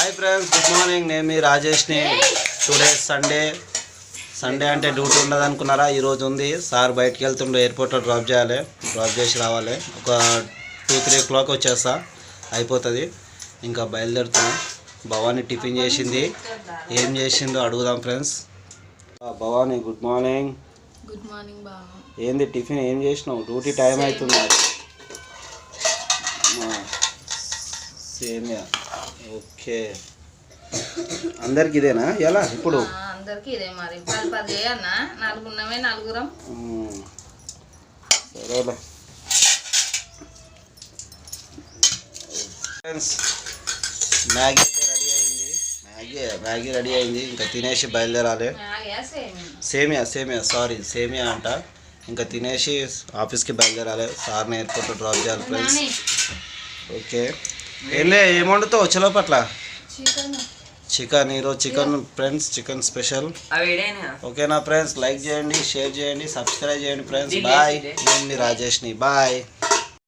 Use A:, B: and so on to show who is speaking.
A: Hi friends, good morning. నేను మీ రాజేష్ని. Today Sunday అంటే duty ఉండదు అనుకున్నారా? ఈరోజు ఉంది. సార్ బయటికి వెళ్తుండే, ఎయిర్పోర్ట్లో డ్రాప్ చేసి రావాలి. ఒక 2-3 o'clock వచ్చేస్తా, అయిపోతుంది. ఇంకా బయలుదేరుతాం. భవానీ టిఫిన్ చేసింది, ఏం చేసిందో అడుగుదాం friends. Bhavani good morning.
B: Good morning బావ.
A: ఏంది టిఫిన్ ఏం చేసినావు? డ్యూటీ టైం అవుతుంది. సేమియా. ఓకే, అందరికి ఇదేనా? ఎలా ఇప్పుడు
B: అందరికి ఇదే మరి. 10 చేయన్నా, 4 ఉన్నమే, 4
A: సరేలే ఫ్రెండ్స్. మ్యాగీ రెడీ అయింది. ఇంకా తినేసి బయలుదేరాలి. సేమియా అంట. ఇంకా తినేసి ఆఫీస్కి బయలుదేరాలి. సార్ని ఎయిర్పోర్ట్లో డ్రాప్ చేయాలి ఫ్రెండ్స్. ఓకే, ఏం వండుతావు చలో పట్ల? చికెన్. ఈరోజు చికెన్ ఫ్రెండ్స్, చికెన్ స్పెషల్. ఓకేనా ఫ్రెండ్స్? లైక్ చేయండి, షేర్ చేయండి, సబ్స్క్రైబ్ చేయండి ఫ్రెండ్స్. బాయ్. నేను మీ రాజేష్ని. బాయ్.